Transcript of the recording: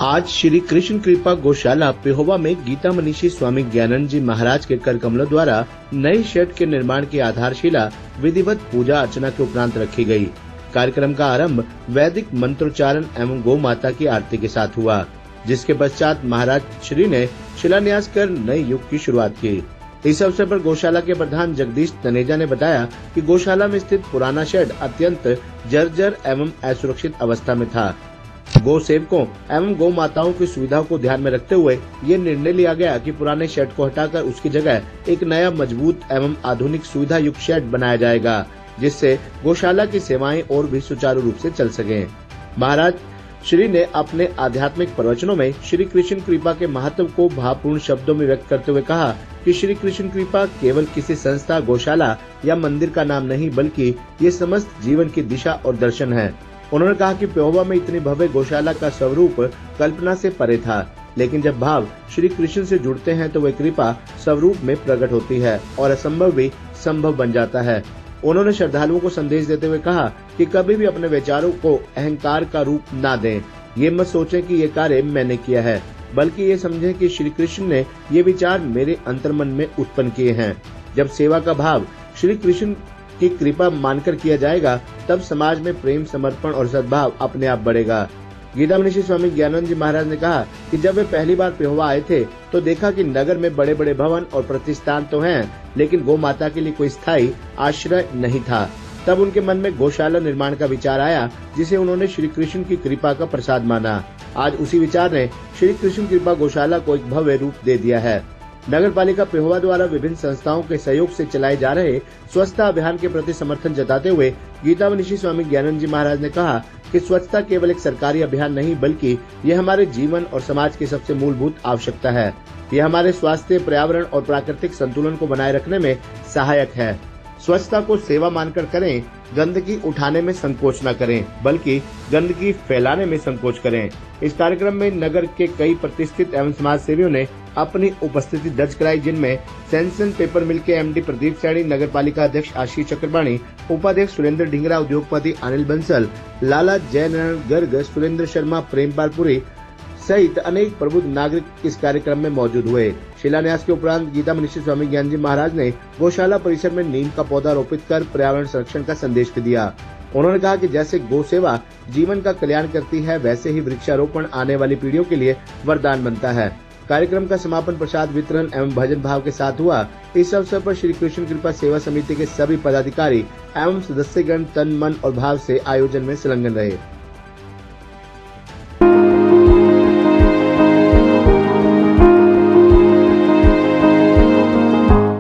आज श्री कृष्ण कृपा गौशाला पेहोवा में गीता मनीषी स्वामी ज्ञानंद जी महाराज के कर कमलों द्वारा नए शेड के निर्माण की आधारशिला विधिवत पूजा अर्चना के उपरांत रखी गई। कार्यक्रम का आरंभ वैदिक मंत्रोच्चारण एवं गौ माता की आरती के साथ हुआ, जिसके पश्चात महाराज श्री ने शिलान्यास कर नए युग की शुरुआत की। इस अवसर पर गौशाला के प्रधान जगदीश तनेजा ने बताया कि गौशाला में स्थित पुराना शेड अत्यंत जर्जर एवं असुरक्षित अवस्था में था। गौ सेवकों एवं गौ माताओं की सुविधा को ध्यान में रखते हुए ये निर्णय लिया गया कि पुराने शेड को हटाकर उसकी जगह एक नया मजबूत एवं आधुनिक सुविधा युक्त शेड बनाया जाएगा, जिससे गौशाला की सेवाएं और भी सुचारू रूप से चल सकें। महाराज श्री ने अपने आध्यात्मिक प्रवचनों में श्री कृष्ण कृपा के महत्व को भावपूर्ण शब्दों में व्यक्त करते हुए कहा कि श्री कृष्ण कृपा केवल किसी संस्था, गौशाला या मंदिर का नाम नहीं, बल्कि ये समस्त जीवन की दिशा और दर्शन है। उन्होंने कहा कि पेहोवा में इतनी भव्य गौशाला का स्वरूप कल्पना से परे था, लेकिन जब भाव श्री कृष्ण से जुड़ते हैं तो वह कृपा स्वरूप में प्रकट होती है और असंभव भी संभव बन जाता है। उन्होंने श्रद्धालुओं को संदेश देते हुए कहा कि कभी भी अपने विचारों को अहंकार का रूप न दें। ये मत सोचें कि ये कार्य मैंने किया है, बल्कि ये समझें कि श्री कृष्ण ने ये विचार मेरे अंतर्मन में उत्पन्न किए हैं। जब सेवा का भाव श्री कृष्ण की कृपा मानकर किया जाएगा, तब समाज में प्रेम, समर्पण और सद्भाव अपने आप बढ़ेगा। गीता मनीषी स्वामी ज्ञानंद जी महाराज ने कहा कि जब वे पहली बार पेहोवा आए थे तो देखा कि नगर में बड़े बड़े भवन और प्रतिष्ठान तो हैं, लेकिन गौ माता के लिए कोई स्थायी आश्रय नहीं था। तब उनके मन में गौशाला निर्माण का विचार आया, जिसे उन्होंने श्री कृष्ण की कृपा का प्रसाद माना। आज उसी विचार ने श्री कृष्ण कृपा गौशाला को एक भव्य रूप दे दिया है। नगर पालिका पेहोवा द्वारा विभिन्न संस्थाओं के सहयोग से चलाए जा रहे स्वच्छता अभियान के प्रति समर्थन जताते हुए गीता मनीषी स्वामी ज्ञानंद जी महाराज ने कहा कि स्वच्छता केवल एक सरकारी अभियान नहीं, बल्कि यह हमारे जीवन और समाज की सबसे मूलभूत आवश्यकता है। यह हमारे स्वास्थ्य, पर्यावरण और प्राकृतिक संतुलन को बनाए रखने में सहायक है। स्वच्छता को सेवा मानकर करें, गंदगी उठाने में संकोच न करें, बल्कि गंदगी फैलाने में संकोच करें। इस कार्यक्रम में नगर के कई प्रतिष्ठित एवं समाज सेवियों ने अपनी उपस्थिति दर्ज कराई, जिनमें सेंसन पेपर मिल के एमडी प्रदीप सैनी, नगर पालिका अध्यक्ष आशीष चक्रवाणी, उपाध्यक्ष सुरेंद्र ढिंगरा, उद्योगपति अनिल बंसल, लाला जयनारायण गर्ग, सुरेंद्र शर्मा, प्रेमपाल पुरी सहित अनेक प्रबुद्ध नागरिक इस कार्यक्रम में मौजूद हुए। शिलान्यास के उपरांत गीता मनीषी स्वामी ज्ञान जी महाराज ने गौशाला परिसर में नीम का पौधा रोपित कर पर्यावरण संरक्षण का संदेश दिया। उन्होंने कहा कि जैसे गौ सेवा जीवन का कल्याण करती है, वैसे ही वृक्षारोपण आने वाली पीढ़ियों के लिए वरदान बनता है। कार्यक्रम का समापन प्रसाद वितरण एवं भजन भाव के साथ हुआ। इस अवसर पर श्री कृष्ण कृपा सेवा समिति के सभी पदाधिकारी एवं सदस्यगण तन, मन और भाव से आयोजन में संलग्न रहे।